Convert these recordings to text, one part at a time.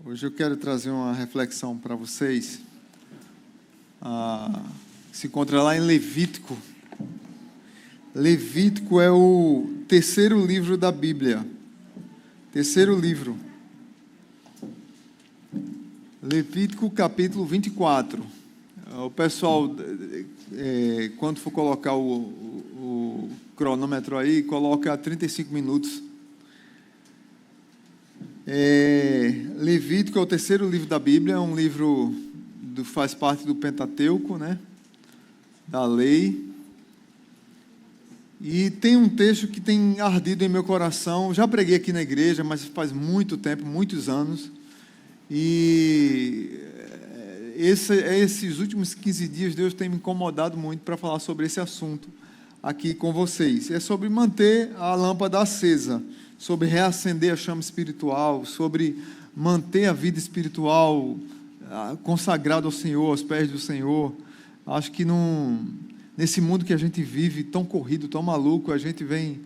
Hoje eu quero trazer uma reflexão para vocês. Se encontra lá em Levítico. Levítico é o terceiro livro da Bíblia. Terceiro livro. Levítico capítulo 24. O pessoal, quando for colocar o cronômetro aí, coloca 35 minutos. Levítico é o terceiro livro da Bíblia, é um livro faz parte do Pentateuco, né? Da lei. E tem um texto que tem ardido em meu coração. Já preguei aqui na igreja, mas faz muito tempo, muitos anos. E esses últimos 15 dias Deus tem me incomodado muito para falar sobre esse assunto aqui com vocês. É sobre manter a lâmpada acesa, sobre reacender a chama espiritual, sobre manter a vida espiritual consagrada ao Senhor, aos pés do Senhor. Acho que nesse mundo que a gente vive, tão corrido, tão maluco, a gente vem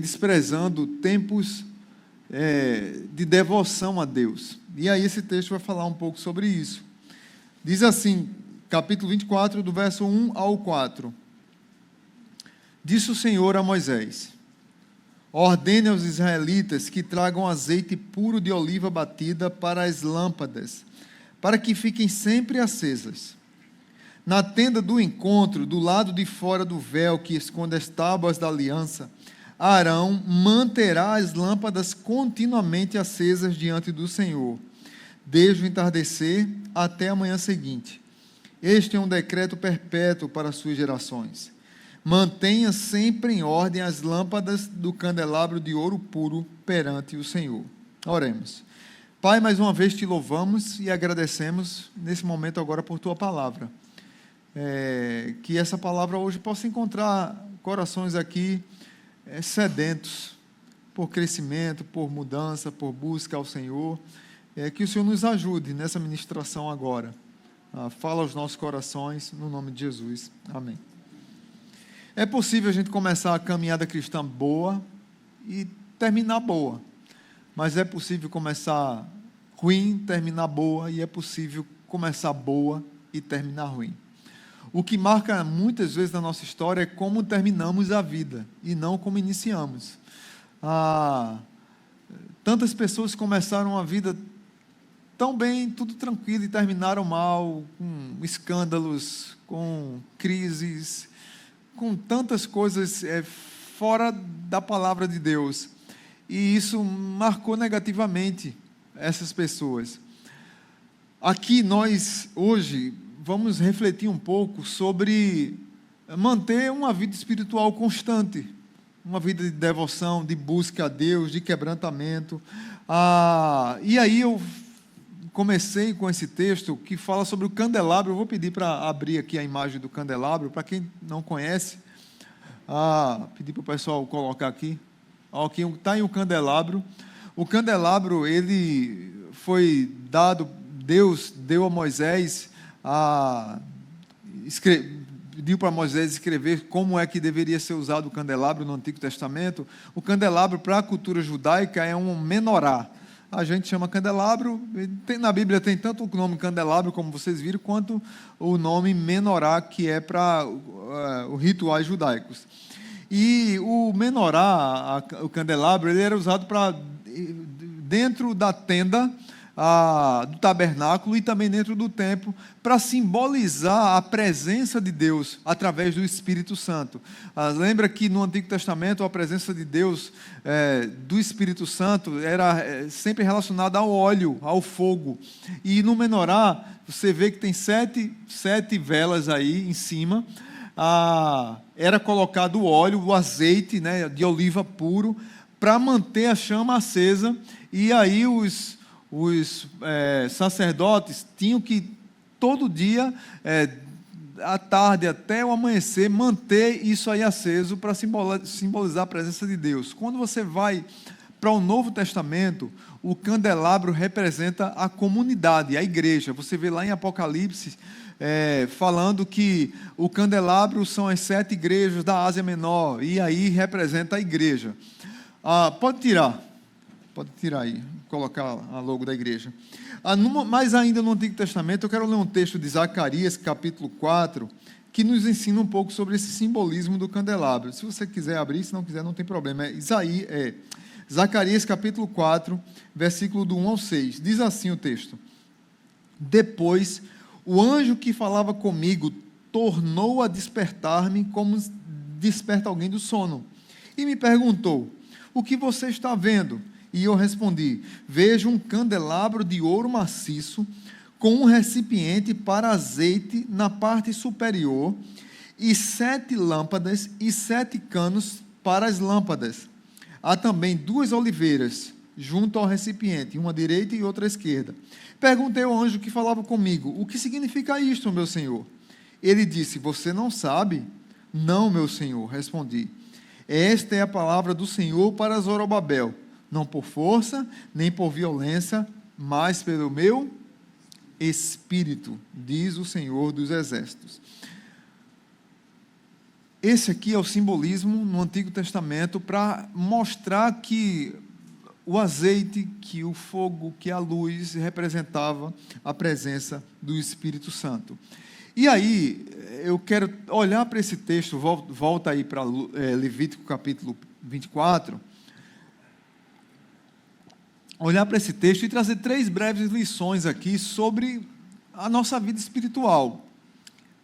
desprezando tempos de devoção a Deus. E aí esse texto vai falar um pouco sobre isso. Diz assim, capítulo 24, do verso 1 ao 4. Disse o Senhor a Moisés: ordene aos israelitas que tragam azeite puro de oliva batida para as lâmpadas, para que fiquem sempre acesas. Na tenda do encontro, do lado de fora do véu que esconde as tábuas da aliança, Arão manterá as lâmpadas continuamente acesas diante do Senhor, desde o entardecer até a manhã seguinte. Este é um decreto perpétuo para as suas gerações. Mantenha sempre em ordem as lâmpadas do candelabro de ouro puro perante o Senhor. Oremos. Pai, mais uma vez te louvamos e agradecemos nesse momento agora por tua palavra. Que essa palavra hoje possa encontrar corações aqui sedentos por crescimento, por mudança, por busca ao Senhor. Que o Senhor nos ajude nessa ministração agora. Fala aos nossos corações, no nome de Jesus. Amém. É possível a gente começar a caminhada cristã boa e terminar boa. Mas é possível começar ruim, terminar boa, e é possível começar boa e terminar ruim. O que marca muitas vezes na nossa história é como terminamos a vida e não como iniciamos. Tantas pessoas começaram a vida tão bem, tudo tranquilo, e terminaram mal, com escândalos, com crises, com tantas coisas fora da palavra de Deus. E isso marcou negativamente essas pessoas. Aqui nós, hoje, vamos refletir um pouco sobre manter uma vida espiritual constante, uma vida de devoção, de busca a Deus, de quebrantamento. E aí eu comecei com esse texto que fala sobre o candelabro. Eu vou pedir para abrir aqui a imagem do candelabro, para quem não conhece, pedir para o pessoal colocar aqui. Aqui está aí o candelabro. O candelabro, ele foi dado, Deus deu a Moisés, pediu para Moisés escrever como é que deveria ser usado o candelabro no Antigo Testamento. O candelabro, para a cultura judaica, é um menorá. A gente chama candelabro, na Bíblia tem tanto o nome candelabro, como vocês viram, quanto o nome menorá, que é para os rituais judaicos. E o menorá, o candelabro, ele era usado para dentro da tenda do tabernáculo e também dentro do templo, para simbolizar a presença de Deus através do Espírito Santo. Lembra que no Antigo Testamento a presença de Deus, do Espírito Santo, era sempre relacionada ao óleo, ao fogo. E no menorá você vê que tem sete velas aí em cima. Era colocado o óleo, o azeite, né, de oliva puro, para manter a chama acesa. E aí os sacerdotes tinham que todo dia, à tarde até o amanhecer, manter isso aí aceso para simbolizar a presença de Deus. Quando você vai para o Novo Testamento, o candelabro representa a comunidade, a igreja. Você vê lá em Apocalipse falando que o candelabro são as 7 igrejas da Ásia Menor, e aí representa a igreja. Pode tirar. Pode tirar aí, colocar a logo da igreja. Mas ainda no Antigo Testamento, eu quero ler um texto de Zacarias, capítulo 4, que nos ensina um pouco sobre esse simbolismo do candelabro. Se você quiser abrir, se não quiser, não tem problema. Zacarias, capítulo 4, versículo do 1 ao 6. Diz assim o texto: Depois, o anjo que falava comigo tornou a despertar-me como desperta alguém do sono, e me perguntou: o que você está vendo? E eu respondi: vejo um candelabro de ouro maciço, com um recipiente para azeite na parte superior, e 7 lâmpadas e 7 canos para as lâmpadas. Há também 2 oliveiras junto ao recipiente, uma à direita e outra à esquerda. Perguntei ao anjo que falava comigo: o que significa isto, meu senhor? Ele disse: você não sabe? Não, meu senhor, respondi. Esta é a palavra do Senhor para Zorobabel, não por força, nem por violência, mas pelo meu Espírito, diz o Senhor dos Exércitos. Esse aqui é o simbolismo no Antigo Testamento para mostrar que o azeite, que o fogo, que a luz representava a presença do Espírito Santo. E aí, eu quero olhar para esse texto, volta aí para Levítico capítulo 24, olhar para esse texto e trazer 3 breves lições aqui sobre a nossa vida espiritual.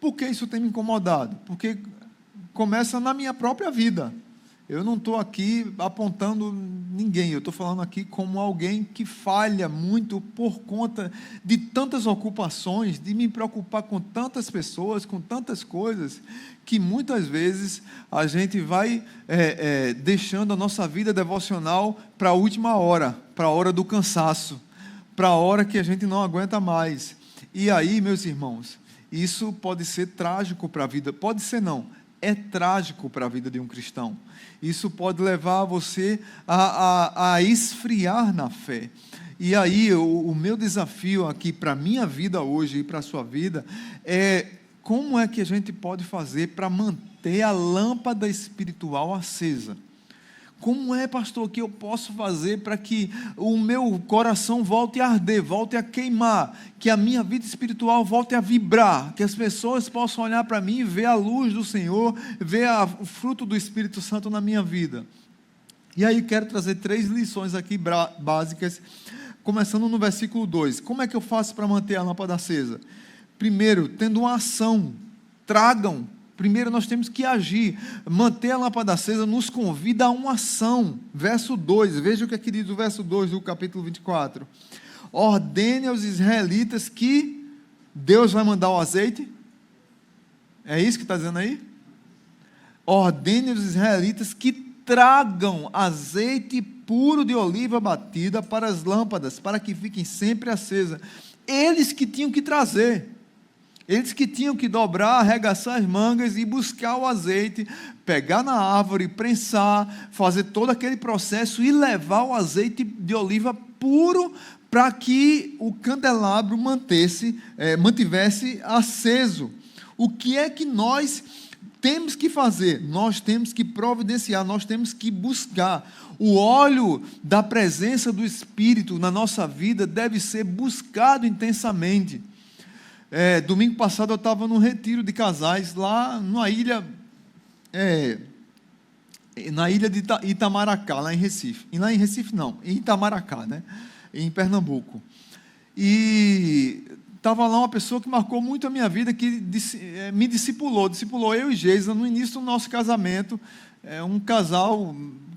Por que isso tem me incomodado? Porque começa na minha própria vida. Eu não estou aqui apontando ninguém, eu estou falando aqui como alguém que falha muito por conta de tantas ocupações, de me preocupar com tantas pessoas, com tantas coisas, que muitas vezes a gente vai deixando a nossa vida devocional para a última hora, para a hora do cansaço, para a hora que a gente não aguenta mais. E aí, meus irmãos, isso pode ser trágico para a vida, pode ser não, é trágico para a vida de um cristão. Isso pode levar você a esfriar na fé. E aí, o meu desafio aqui para a minha vida hoje e para a sua vida é como é que a gente pode fazer para manter a lâmpada espiritual acesa. Como é, pastor, que eu posso fazer para que o meu coração volte a arder, volte a queimar, que a minha vida espiritual volte a vibrar, que as pessoas possam olhar para mim e ver a luz do Senhor, ver o fruto do Espírito Santo na minha vida? E aí quero trazer 3 lições aqui básicas, começando no versículo 2. Como é que eu faço para manter a lâmpada acesa? Primeiro, tendo uma ação. Primeiro nós temos que agir. Manter a lâmpada acesa nos convida a uma ação. Verso 2, veja o que aqui diz o verso 2 do capítulo 24. Ordene aos israelitas que Deus vai mandar o azeite. É isso que está dizendo aí? Ordene aos israelitas que tragam azeite puro de oliva batida para as lâmpadas, para que fiquem sempre acesas. Eles que tinham que trazer. Eles que tinham que dobrar, arregaçar as mangas e buscar o azeite, pegar na árvore, prensar, fazer todo aquele processo e levar o azeite de oliva puro para que o candelabro mantivesse aceso. O que é que nós temos que fazer? Nós temos que providenciar, nós temos que buscar. O óleo da presença do Espírito na nossa vida deve ser buscado intensamente. Domingo passado eu estava num retiro de casais lá na ilha de Itamaracá, lá em Recife. E lá em Recife não, em Itamaracá, né? Em Pernambuco. E estava lá uma pessoa que marcou muito a minha vida, que me discipulou eu e Geisa no início do nosso casamento. Um casal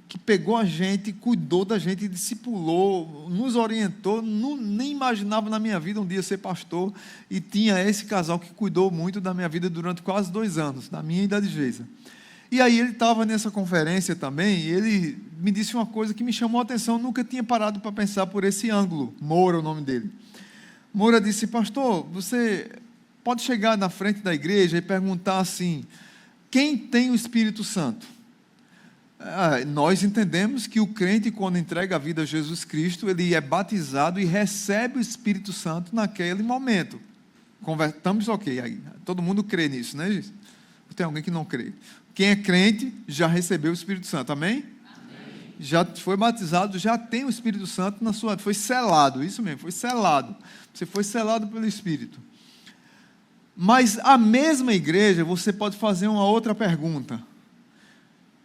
que pegou a gente, cuidou da gente, discipulou, nos orientou. Nem imaginava na minha vida um dia ser pastor, e tinha esse casal que cuidou muito da minha vida durante quase 2 anos, da minha e da de Geisa. E aí ele estava nessa conferência também, e ele me disse uma coisa que me chamou a atenção, eu nunca tinha parado para pensar por esse ângulo. Moura, o nome dele. Moura disse: pastor, você pode chegar na frente da igreja e perguntar assim: quem tem o Espírito Santo? Nós entendemos que o crente, quando entrega a vida a Jesus Cristo, ele é batizado e recebe o Espírito Santo naquele momento. Estamos ok aí. Todo mundo crê nisso, né, gente? Tem alguém que não crê? Quem é crente já recebeu o Espírito Santo, amém? Amém. já foi batizado, já tem o Espírito Santo na sua vida, foi selado, isso mesmo, foi selado. Você foi selado pelo Espírito. Mas a mesma igreja, você pode fazer uma outra pergunta.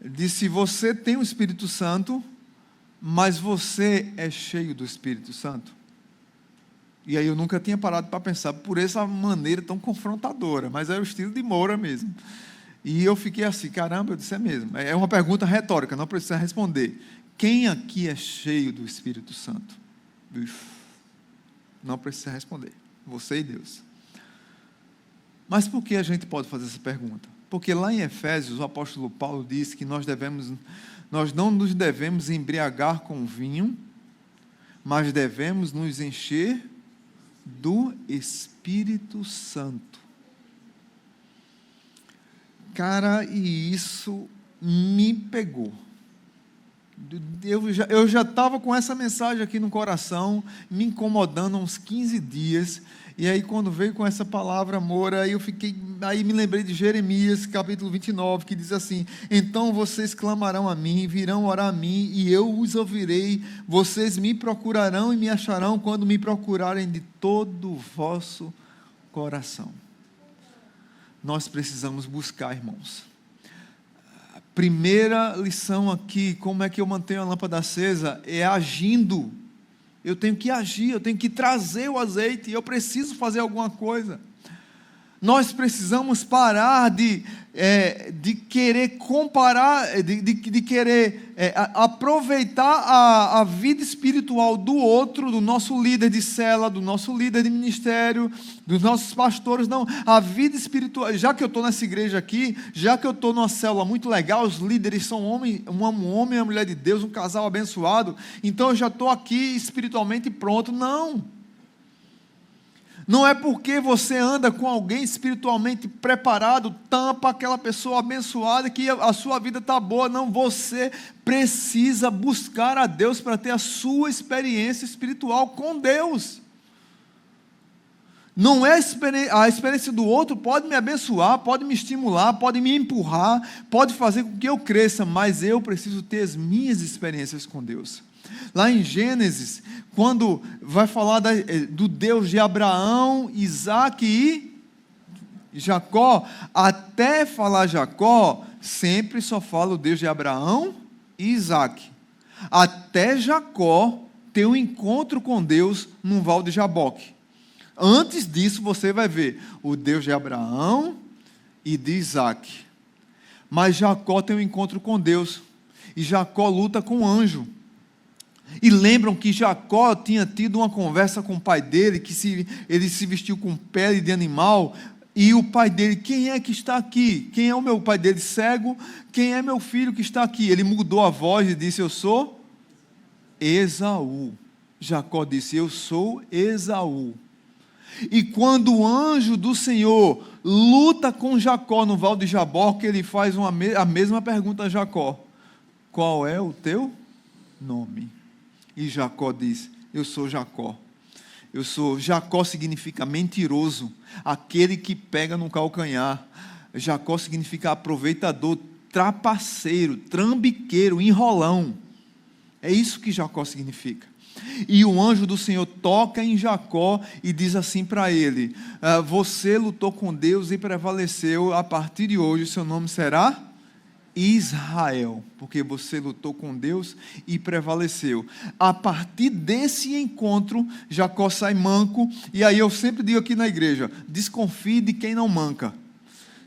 De se você tem o Espírito Santo, mas você é cheio do Espírito Santo. E aí eu nunca tinha parado para pensar por essa maneira tão confrontadora, mas é o estilo de Moura mesmo. E eu fiquei assim, caramba, eu disse, é mesmo. É uma pergunta retórica, não precisa responder. Quem aqui é cheio do Espírito Santo? Não precisa responder. Você e Deus. Mas por que a gente pode fazer essa pergunta? Porque lá em Efésios, o apóstolo Paulo diz que nós não nos devemos embriagar com vinho, mas devemos nos encher do Espírito Santo. Cara, e isso me pegou. Eu já estava com essa mensagem aqui no coração, me incomodando há uns 15 dias, e aí quando veio com essa palavra, Moura, aí me lembrei de Jeremias, capítulo 29, que diz assim: então vocês clamarão a mim, virão orar a mim, e eu os ouvirei, vocês me procurarão e me acharão, quando me procurarem de todo o vosso coração. Nós precisamos buscar, irmãos. Primeira lição aqui, como é que eu mantenho a lâmpada acesa? É agindo. Eu tenho que agir, eu tenho que trazer o azeite, eu preciso fazer alguma coisa. Nós precisamos parar de querer comparar, de querer aproveitar a vida espiritual do outro, do nosso líder de cela, do nosso líder de ministério, dos nossos pastores. Não, a vida espiritual, já que eu estou nessa igreja aqui, já que eu estou numa célula muito legal, os líderes são um homem e uma mulher de Deus, um casal abençoado, então eu já estou aqui espiritualmente pronto. Não é porque você anda com alguém espiritualmente preparado, tampa aquela pessoa abençoada, que a sua vida está boa. Não, você precisa buscar a Deus para ter a sua experiência espiritual com Deus. Não é a experiência do outro pode me abençoar, pode me estimular, pode me empurrar, pode fazer com que eu cresça, mas eu preciso ter as minhas experiências com Deus. Lá em Gênesis, quando vai falar do Deus de Abraão, Isaac e Jacó, até falar Jacó, sempre só fala o Deus de Abraão e Isaac. Até Jacó ter um encontro com Deus num val de Jaboque. Antes disso, você vai ver o Deus de Abraão e de Isaac. Mas Jacó tem um encontro com Deus, e Jacó luta com o anjo. E lembram que Jacó tinha tido uma conversa com o pai dele, que ele se vestiu com pele de animal, e o pai dele: quem é que está aqui? Quem é o meu pai dele? Cego. Quem é meu filho que está aqui? Ele mudou a voz e disse: eu sou Esaú. Jacó disse: eu sou Esaú. E quando o anjo do Senhor luta com Jacó no val de Jaboque, ele faz a mesma pergunta a Jacó: qual é o teu nome? E Jacó diz: eu sou Jacó. Jacó significa mentiroso, aquele que pega no calcanhar. Jacó significa aproveitador, trapaceiro, trambiqueiro, enrolão. É isso que Jacó significa. E o anjo do Senhor toca em Jacó e diz assim para ele: você lutou com Deus e prevaleceu, a partir de hoje o seu nome será Israel, porque você lutou com Deus e prevaleceu. A partir desse encontro, Jacó sai manco. E aí eu sempre digo aqui na igreja: desconfie de quem não manca.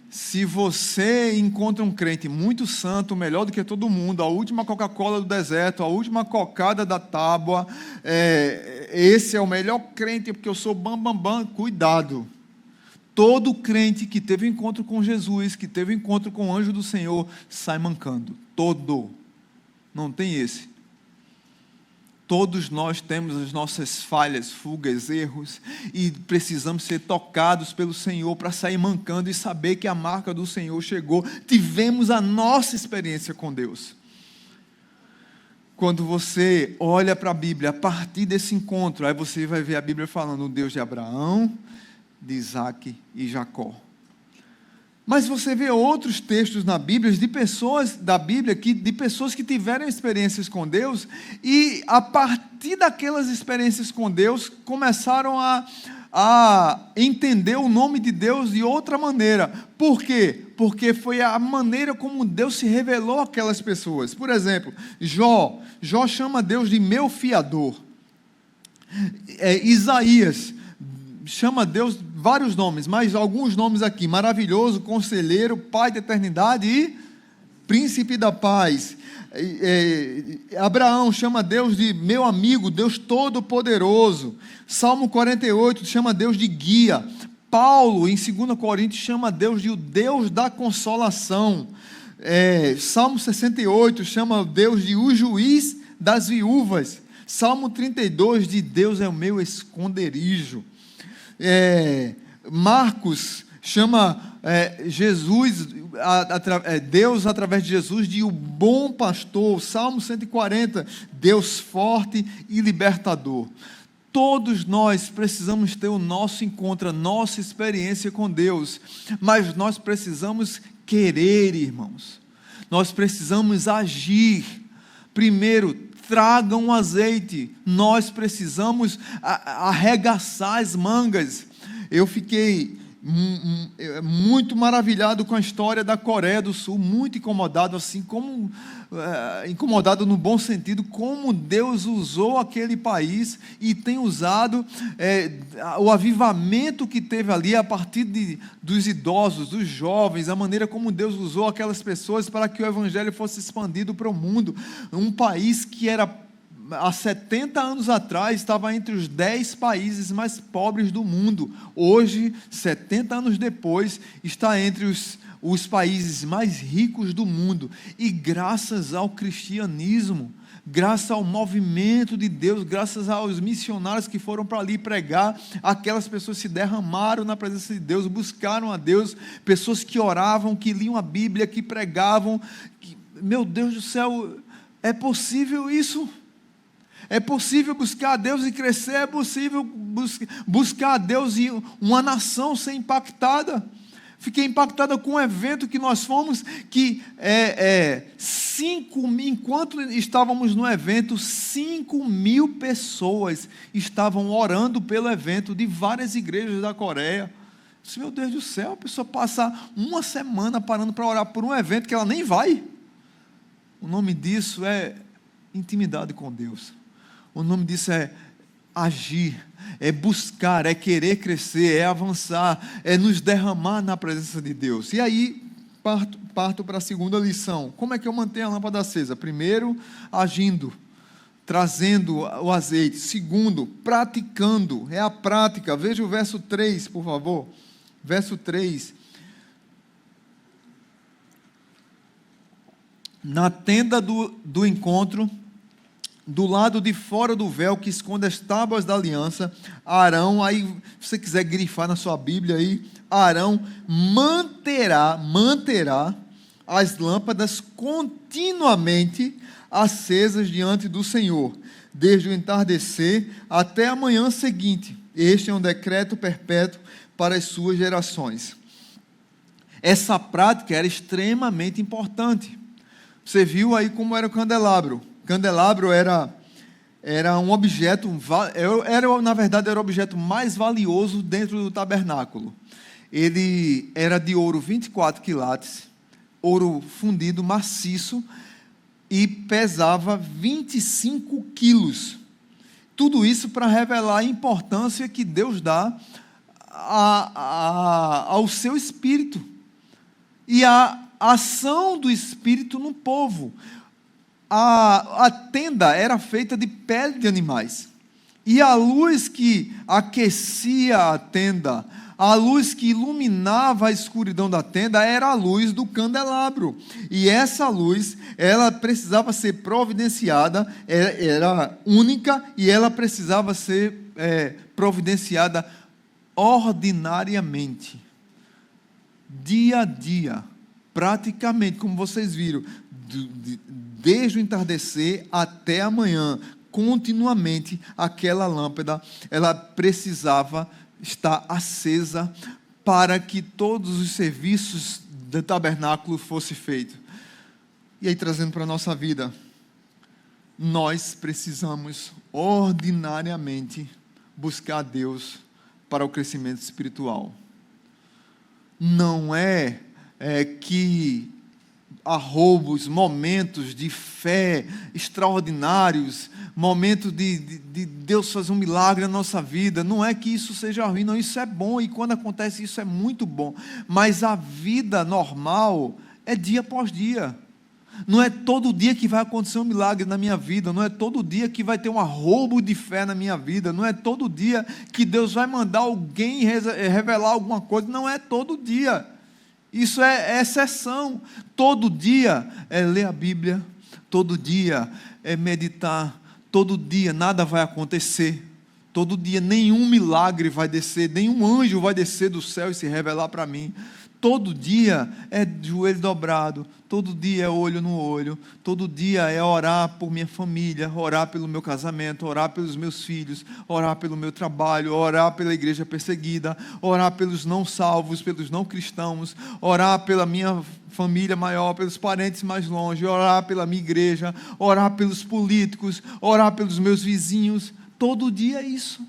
Se você encontra um crente muito santo, melhor do que todo mundo, a última Coca-Cola do deserto, a última cocada da tábua, esse é o melhor crente porque eu sou bam, cuidado. Todo crente que teve encontro com Jesus, que teve encontro com o anjo do Senhor, sai mancando. Todo. Não tem esse. Todos nós temos as nossas falhas, fugas, erros, e precisamos ser tocados pelo Senhor para sair mancando e saber que a marca do Senhor chegou. Tivemos a nossa experiência com Deus. Quando você olha para a Bíblia, a partir desse encontro, aí você vai ver a Bíblia falando o Deus de Abraão, de Isaac e Jacó. Mas você vê outros textos na Bíblia de pessoas que tiveram experiências com Deus e a partir daquelas experiências com Deus começaram a entender o nome de Deus de outra maneira. Por quê? Porque foi a maneira como Deus se revelou àquelas pessoas. Por exemplo, Jó chama Deus de meu fiador. Isaías chama Deus vários nomes, mas alguns nomes aqui: maravilhoso, conselheiro, pai da eternidade e príncipe da paz. Abraão chama Deus de meu amigo, Deus todo-poderoso. Salmo 48 chama Deus de guia. Paulo, em 2 Coríntios, chama Deus de o Deus da consolação. Salmo 68 chama Deus de o juiz das viúvas. Salmo 32 de Deus é o meu esconderijo. Marcos chama Deus através de Jesus de o bom pastor. Salmo 140, Deus forte e libertador. Todos nós precisamos ter o nosso encontro, a nossa experiência com Deus, mas nós precisamos querer, irmãos. Nós precisamos agir. Primeiro, tragam um azeite. Nós precisamos arregaçar as mangas. Eu fiquei muito maravilhado com a história da Coreia do Sul, muito incomodado, assim como incomodado no bom sentido, como Deus usou aquele país e tem usado o avivamento que teve ali a partir dos idosos, dos jovens, a maneira como Deus usou aquelas pessoas para que o evangelho fosse expandido para o mundo. Um país que era há 70 anos atrás estava entre os 10 países mais pobres do mundo. Hoje, 70 anos depois, está entre os países mais ricos do mundo. E graças ao cristianismo, graças ao movimento de Deus, graças aos missionários que foram para ali pregar, aquelas pessoas se derramaram na presença de Deus, buscaram a Deus, pessoas que oravam, que liam a Bíblia, que pregavam. Meu Deus do céu, é possível isso? É possível buscar a Deus e crescer, é possível buscar a Deus e uma nação ser impactada. Fiquei impactada com um evento que nós fomos, que enquanto estávamos no evento, 5.000 pessoas estavam orando pelo evento de várias igrejas da Coreia. Disse, meu Deus do céu, a pessoa passa uma semana parando para orar por um evento que ela nem vai. O nome disso é intimidade com Deus. O nome disso é agir, é buscar, é querer crescer, é avançar, é nos derramar na presença de Deus. E aí, parto para a segunda lição. Como é que eu mantenho a lâmpada acesa? Primeiro, agindo, trazendo o azeite. Segundo, praticando, é a prática. Veja o verso 3, por favor. Verso 3. Na tenda do encontro, do lado de fora do véu que esconde as tábuas da aliança, Arão, aí se você quiser grifar na sua Bíblia aí, Arão manterá as lâmpadas continuamente acesas diante do Senhor, desde o entardecer até a manhã seguinte. Este é um decreto perpétuo para as suas gerações. Essa prática era extremamente importante. Você viu aí como era o candelabro. O candelabro era um objeto, na verdade, era o objeto mais valioso dentro do tabernáculo. Ele era de ouro 24 quilates, ouro fundido, maciço, e pesava 25 quilos. Tudo isso para revelar a importância que Deus dá ao seu Espírito e a ação do Espírito no povo. A tenda era feita de pele de animais, e a luz que aquecia a tenda, a luz que iluminava a escuridão da tenda, era a luz do candelabro, e essa luz, ela precisava ser providenciada, era única, e ela precisava ser providenciada ordinariamente, dia a dia, praticamente, como vocês viram, desde o entardecer até a manhã, continuamente, aquela lâmpada, ela precisava estar acesa para que todos os serviços do tabernáculo fossem feitos. E aí, trazendo para a nossa vida, nós precisamos ordinariamente buscar a Deus para o crescimento espiritual. Não é que há roubos, momentos de fé extraordinários, momentos de Deus fazer um milagre na nossa vida. Não é que isso seja ruim, não, isso é bom, e quando acontece isso é muito bom. Mas a vida normal é dia após dia. Não é todo dia que vai acontecer um milagre na minha vida, não é todo dia que vai ter um arroubo de fé na minha vida, não é todo dia que Deus vai mandar alguém revelar alguma coisa, não é todo dia. Isso é exceção. Todo dia é ler a Bíblia, todo dia é meditar, todo dia nada vai acontecer, todo dia nenhum milagre vai descer, nenhum anjo vai descer do céu e se revelar para mim. Todo dia é joelho dobrado, todo dia é olho no olho, todo dia é orar por minha família, orar pelo meu casamento, orar pelos meus filhos, orar pelo meu trabalho, orar pela igreja perseguida, orar pelos não salvos, pelos não cristãos, orar pela minha família maior, pelos parentes mais longe, orar pela minha igreja, orar pelos políticos, orar pelos meus vizinhos. Todo dia é isso.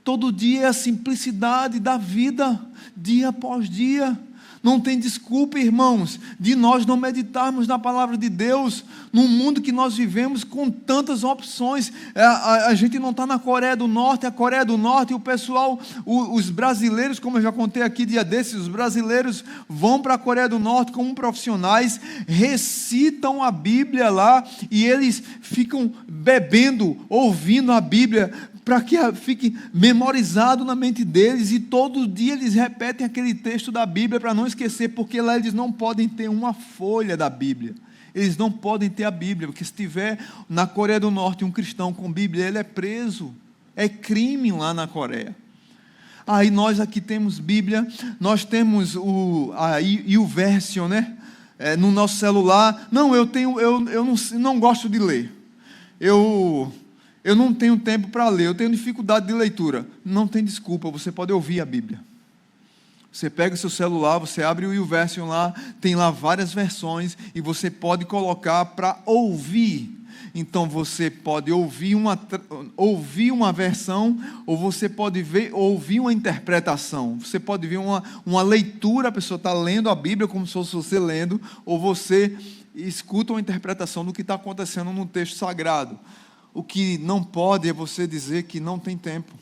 Todo dia é a simplicidade da vida, dia após dia. Não tem desculpa, irmãos, de nós não meditarmos na palavra de Deus, num mundo que nós vivemos com tantas opções. A gente não está na Coreia do Norte, a Coreia do Norte, o pessoal, os brasileiros, como eu já contei aqui dia desses, os brasileiros vão para a Coreia do Norte como profissionais, recitam a Bíblia lá, e eles ficam bebendo, ouvindo a Bíblia, para que fique memorizado na mente deles, e todo dia eles repetem aquele texto da Bíblia para não esquecer, porque lá eles não podem ter uma folha da Bíblia, eles não podem ter a Bíblia, porque se tiver na Coreia do Norte um cristão com Bíblia, ele é preso, é crime lá na Coreia. Aí nós aqui temos Bíblia, nós temos o YouVersion, né? No nosso celular. Não, eu não gosto de ler, eu não tenho tempo para ler, eu tenho dificuldade de leitura. Não tem desculpa, você pode ouvir a Bíblia. Você pega o seu celular, você abre o YouVersion lá, tem lá várias versões, e você pode colocar para ouvir. Então você pode ouvir uma versão, ou você pode ouvir uma interpretação. Você pode ver uma leitura, a pessoa está lendo a Bíblia como se fosse você lendo, ou você escuta uma interpretação do que está acontecendo no texto sagrado. O que não pode é você dizer que não tem tempo.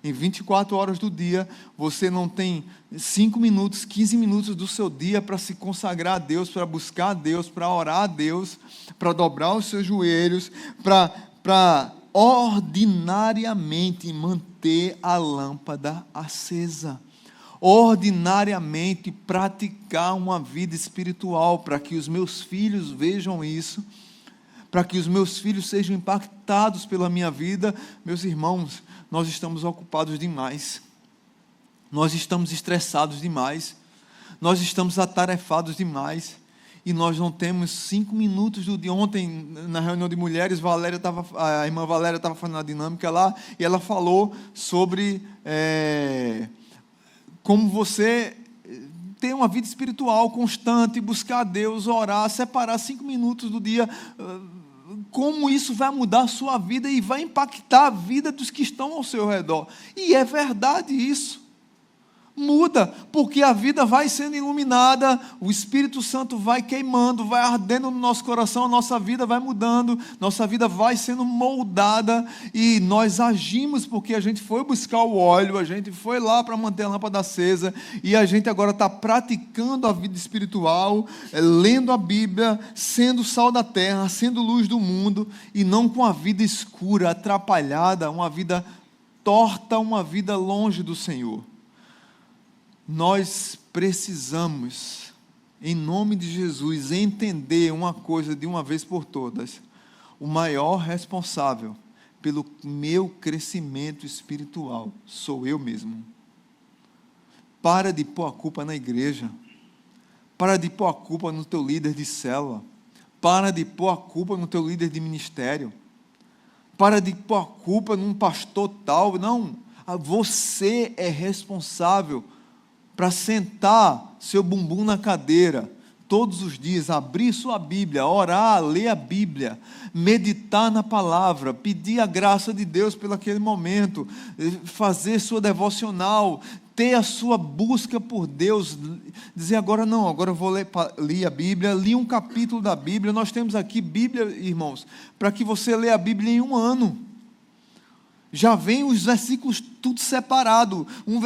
Em 24 horas do dia, você não tem 5 minutos, 15 minutos do seu dia para se consagrar a Deus, para buscar a Deus, para orar a Deus, para dobrar os seus joelhos, para ordinariamente manter a lâmpada acesa. Ordinariamente praticar uma vida espiritual, para que os meus filhos vejam isso, para que os meus filhos sejam impactados pela minha vida. Meus irmãos, nós estamos ocupados demais, nós estamos estressados demais, nós estamos atarefados demais, e nós não temos 5 minutos do dia. Ontem, na reunião de mulheres, a irmã Valéria estava fazendo a dinâmica lá, e ela falou sobre como você ter uma vida espiritual constante, buscar a Deus, orar, separar 5 minutos do dia, como isso vai mudar a sua vida e vai impactar a vida dos que estão ao seu redor. E é verdade isso. Muda, porque a vida vai sendo iluminada, o Espírito Santo vai queimando, vai ardendo no nosso coração, a nossa vida vai mudando, nossa vida vai sendo moldada, e nós agimos porque a gente foi buscar o óleo, a gente foi lá para manter a lâmpada acesa, e a gente agora está praticando a vida espiritual, lendo a Bíblia, sendo sal da terra, sendo luz do mundo, e não com a vida escura, atrapalhada, uma vida torta, uma vida longe do Senhor. Nós precisamos, em nome de Jesus, entender uma coisa de uma vez por todas: o maior responsável pelo meu crescimento espiritual sou eu mesmo. Para de pôr a culpa na igreja, para de pôr a culpa no teu líder de célula, para de pôr a culpa no teu líder de ministério, para de pôr a culpa num pastor tal. Não, você é responsável para sentar seu bumbum na cadeira, todos os dias, abrir sua Bíblia, orar, ler a Bíblia, meditar na palavra, pedir a graça de Deus pelo aquele momento, fazer sua devocional, ter a sua busca por Deus, dizer agora não, agora eu vou ler a Bíblia, li um capítulo da Bíblia. Nós temos aqui Bíblia, irmãos, para que você leia a Bíblia em um ano. Já vem os versículos tudo separado, um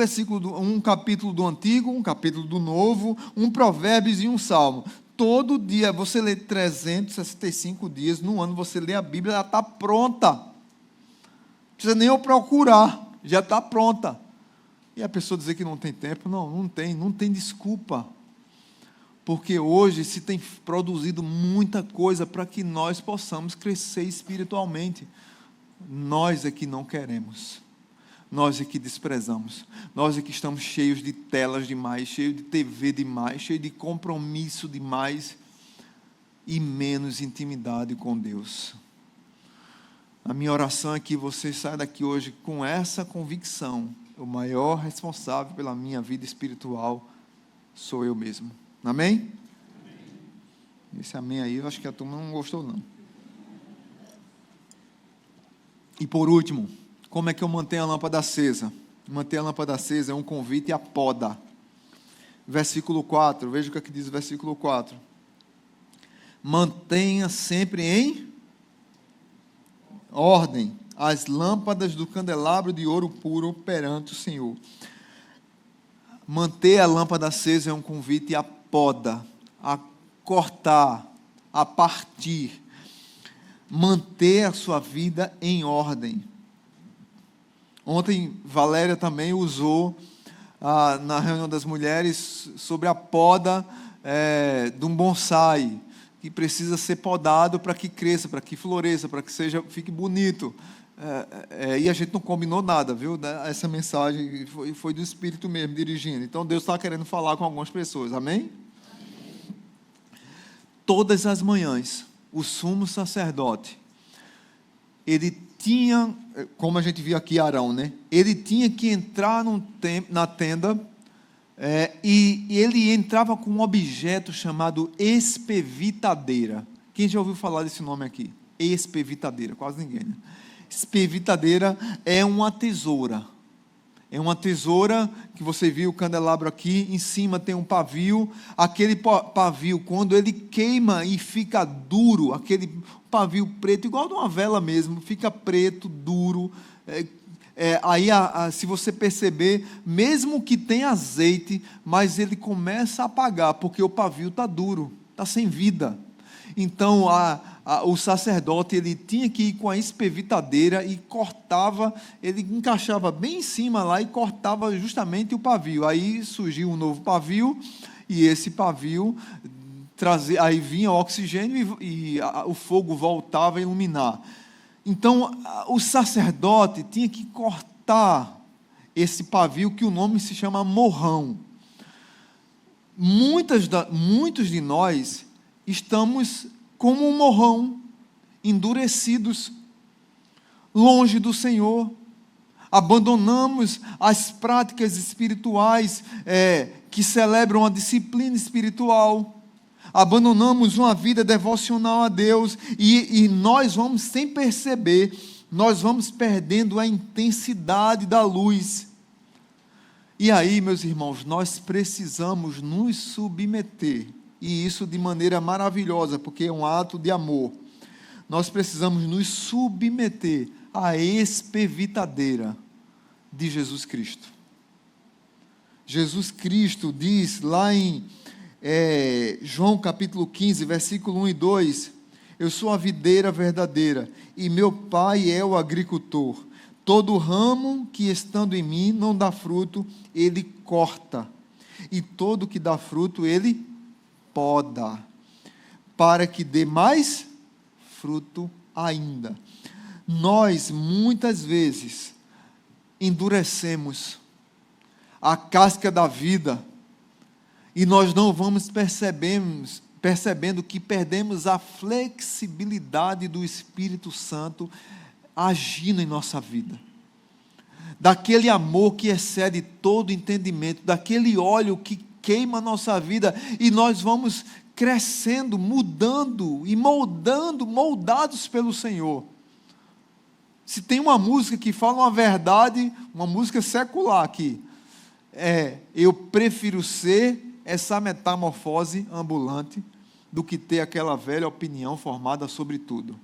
capítulo do Antigo, um capítulo do Novo, um Provérbios e um Salmo. Todo dia você lê 365 dias, no ano você lê a Bíblia, ela está pronta. Não precisa nem eu procurar, já está pronta. E a pessoa dizer que não tem tempo, não tem desculpa. Porque hoje se tem produzido muita coisa para que nós possamos crescer espiritualmente. Nós é que não queremos, nós é que desprezamos, nós é que estamos cheios de telas demais, cheios de TV demais, cheios de compromisso demais e menos intimidade com Deus. A minha oração é que você saia daqui hoje com essa convicção: o maior responsável pela minha vida espiritual sou eu mesmo. Amém? Esse amém aí, eu acho que a turma não gostou não. E por último, como é que eu mantenho a lâmpada acesa? Manter a lâmpada acesa é um convite à poda. Versículo 4, veja o que diz o versículo 4. Mantenha sempre em ordem as lâmpadas do candelabro de ouro puro perante o Senhor. Manter a lâmpada acesa é um convite à poda, a cortar, a partir. Manter a sua vida em ordem. Ontem, Valéria também usou, na reunião das mulheres, sobre a poda de um bonsai, que precisa ser podado para que cresça, para que floresça, para que fique bonito. E a gente não combinou nada, viu? Essa mensagem foi do Espírito mesmo, dirigindo. Então, Deus está querendo falar com algumas pessoas, amém? Todas as manhãs, o sumo sacerdote, ele tinha, como a gente viu aqui Arão, né? Ele tinha que entrar na tenda, e ele entrava com um objeto chamado espevitadeira. Quem já ouviu falar desse nome aqui? Espevitadeira, quase ninguém, né? Espevitadeira é uma tesoura. É uma tesoura que você viu o candelabro aqui, em cima tem um pavio. Aquele pavio, quando ele queima e fica duro, aquele pavio preto, igual de uma vela mesmo, fica preto, duro. Aí, se você perceber, mesmo que tenha azeite, mas ele começa a apagar, porque o pavio está duro, está sem vida. Então, o sacerdote, ele tinha que ir com a espevitadeira e cortava, ele encaixava bem em cima lá e cortava justamente o pavio. Aí surgiu um novo pavio, e esse pavio, aí vinha o oxigênio e o fogo voltava a iluminar. Então, o sacerdote tinha que cortar esse pavio, que o nome se chama morrão. Muitos de nós estamos como um morrão, endurecidos, longe do Senhor. Abandonamos as práticas espirituais que celebram a disciplina espiritual. Abandonamos uma vida devocional a Deus e nós vamos, sem perceber, nós vamos perdendo a intensidade da luz. E aí, meus irmãos, nós precisamos nos submeter, e isso de maneira maravilhosa, porque é um ato de amor. Nós precisamos nos submeter à espevitadeira de Jesus Cristo. Jesus Cristo diz lá em João capítulo 15, versículo 1 e 2, eu sou a videira verdadeira, e meu Pai é o agricultor. Todo ramo que estando em mim não dá fruto, ele corta, e todo que dá fruto, ele poda, para que dê mais fruto ainda. Nós, muitas vezes, endurecemos a casca da vida, e nós não vamos percebendo que perdemos a flexibilidade do Espírito Santo agindo em nossa vida. daquele amor que excede todo entendimento, daquele óleo que queima a nossa vida, e nós vamos crescendo, mudando e moldados pelo Senhor. Se tem uma música que fala uma verdade, uma música secular aqui, eu prefiro ser essa metamorfose ambulante do que ter aquela velha opinião formada sobre tudo.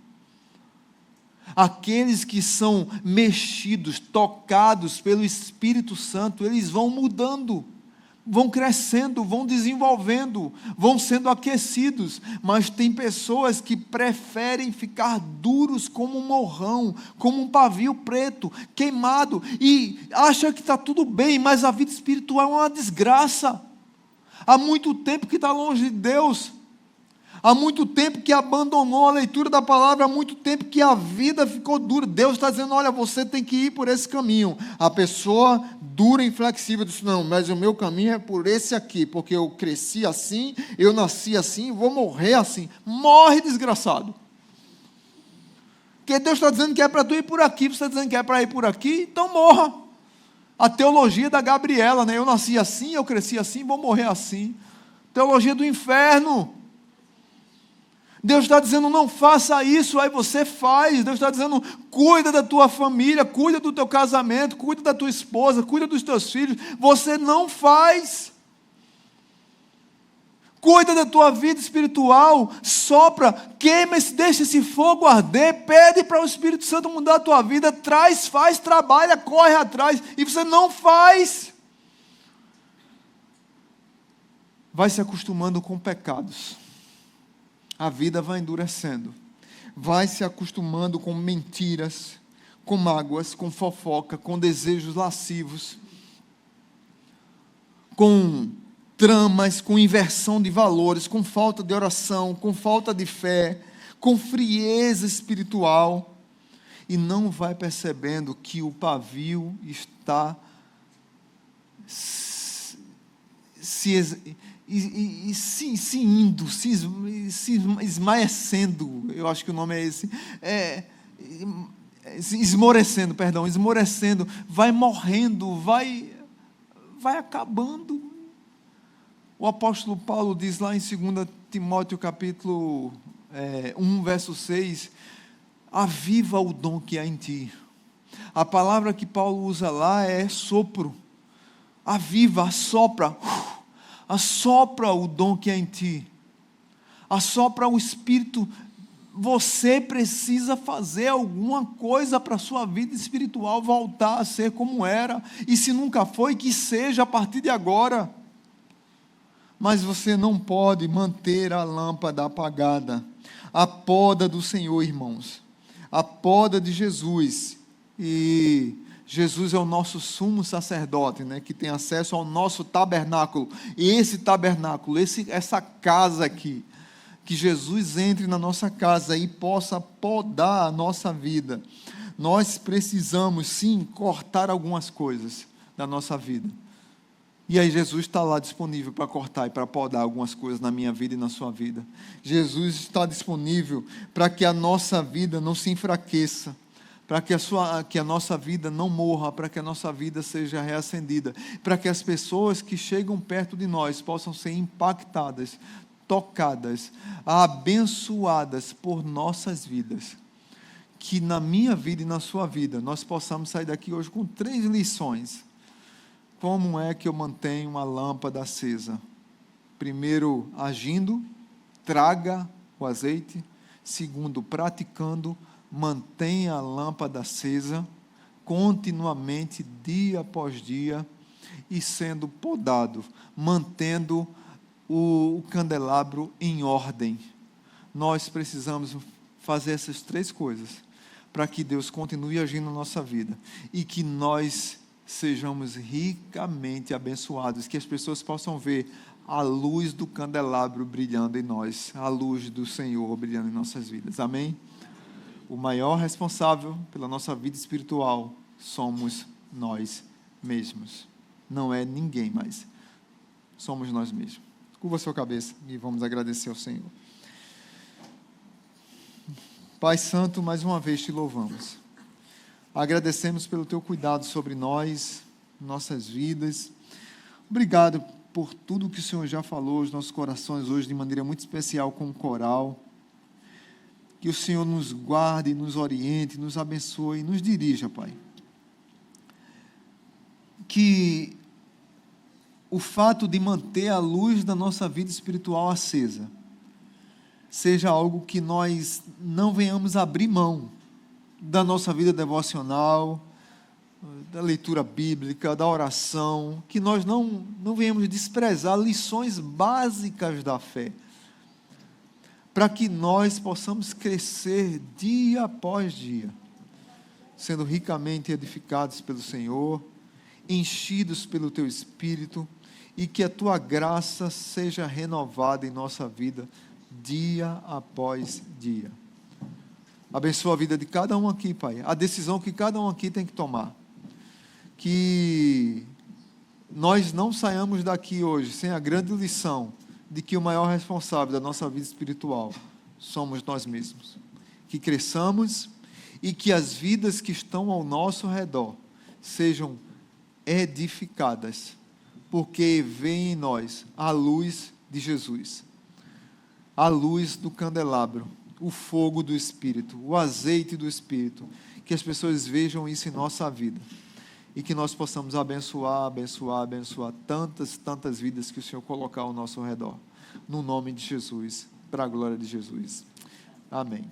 Aqueles que são mexidos, tocados pelo Espírito Santo, eles vão mudando, vão crescendo, vão desenvolvendo, vão sendo aquecidos. Mas tem pessoas que preferem ficar duros como um morrão, como um pavio preto, queimado, e acham que está tudo bem, mas a vida espiritual é uma desgraça. Há muito tempo que está longe de Deus. Há muito tempo que abandonou a leitura da palavra, há muito tempo que a vida ficou dura. Deus está dizendo, olha, você tem que ir por esse caminho. A pessoa dura e inflexível diz, não, mas o meu caminho é por esse aqui, porque eu cresci assim, eu nasci assim, vou morrer assim. Morre, desgraçado. Porque Deus está dizendo que é para tu ir por aqui, você está dizendo que é para ir por aqui, então morra. A teologia da Gabriela, né? Eu nasci assim, eu cresci assim, vou morrer assim. Teologia do inferno. Deus está dizendo, não faça isso, aí você faz. Deus está dizendo, cuida da tua família, cuida do teu casamento, cuida da tua esposa, cuida dos teus filhos. Você não faz. Cuida da tua vida espiritual, sopra, queima, deixa esse fogo arder, pede para o Espírito Santo mudar a tua vida, traz, faz, trabalha, corre atrás, e você não faz. Vai se acostumando com pecados. A vida vai endurecendo, vai se acostumando com mentiras, com mágoas, com fofoca, com desejos lascivos, com tramas, com inversão de valores, com falta de oração, com falta de fé, com frieza espiritual, e não vai percebendo que o pavio está se esmaecendo, eu acho que o nome é esse, esmorecendo, vai morrendo, vai acabando. O apóstolo Paulo diz lá em 2 Timóteo capítulo 1, verso 6, aviva o dom que há em ti. A palavra que Paulo usa lá é sopro. Aviva, assopra o dom que há em ti, assopra o Espírito. Você precisa fazer alguma coisa para a sua vida espiritual voltar a ser como era, e se nunca foi, que seja a partir de agora. Mas você não pode manter a lâmpada apagada. A poda do Senhor, irmãos, a poda de Jesus, e Jesus é o nosso sumo sacerdote, né, que tem acesso ao nosso tabernáculo. E esse tabernáculo, essa casa aqui, que Jesus entre na nossa casa e possa podar a nossa vida. Nós precisamos, sim, cortar algumas coisas da nossa vida. E aí Jesus está lá disponível para cortar e para podar algumas coisas na minha vida e na sua vida. Jesus está disponível para que a nossa vida não se enfraqueça, para que a nossa vida não morra, para que a nossa vida seja reacendida, para que as pessoas que chegam perto de nós possam ser impactadas, tocadas, abençoadas por nossas vidas. Que na minha vida e na sua vida, nós possamos sair daqui hoje com 3 lições. Como é que eu mantenho uma lâmpada acesa? Primeiro, agindo, traga o azeite. Segundo, praticando, mantenha a lâmpada acesa continuamente, dia após dia, e sendo podado, mantendo o candelabro em ordem. Nós precisamos fazer essas 3 coisas para que Deus continue agindo na nossa vida e que nós sejamos ricamente abençoados, que as pessoas possam ver a luz do candelabro brilhando em nós, a luz do Senhor brilhando em nossas vidas. Amém? O maior responsável pela nossa vida espiritual somos nós mesmos. Não é ninguém mais. Somos nós mesmos. Curva a sua cabeça e vamos agradecer ao Senhor. Pai Santo, mais uma vez te louvamos. Agradecemos pelo teu cuidado sobre nós, nossas vidas. Obrigado por tudo que o Senhor já falou aos nossos corações hoje, de maneira muito especial com o coral. Que o Senhor nos guarde, nos oriente, nos abençoe, nos dirija, Pai. Que o fato de manter a luz da nossa vida espiritual acesa seja algo que nós não venhamos abrir mão da nossa vida devocional, da leitura bíblica, da oração, que nós não venhamos desprezar lições básicas da fé, para que nós possamos crescer dia após dia, sendo ricamente edificados pelo Senhor, enchidos pelo Teu Espírito, e que a Tua graça seja renovada em nossa vida, dia após dia. Abençoa a vida de cada um aqui, Pai, a decisão que cada um aqui tem que tomar. Que nós não saiamos daqui hoje sem a grande lição de que o maior responsável da nossa vida espiritual somos nós mesmos. Que cresçamos e que as vidas que estão ao nosso redor sejam edificadas, porque vem em nós a luz de Jesus, a luz do candelabro, o fogo do Espírito, o azeite do Espírito, que as pessoas vejam isso em nossa vida e que nós possamos abençoar tantas vidas que o Senhor colocar ao nosso redor, no nome de Jesus, para a glória de Jesus. Amém.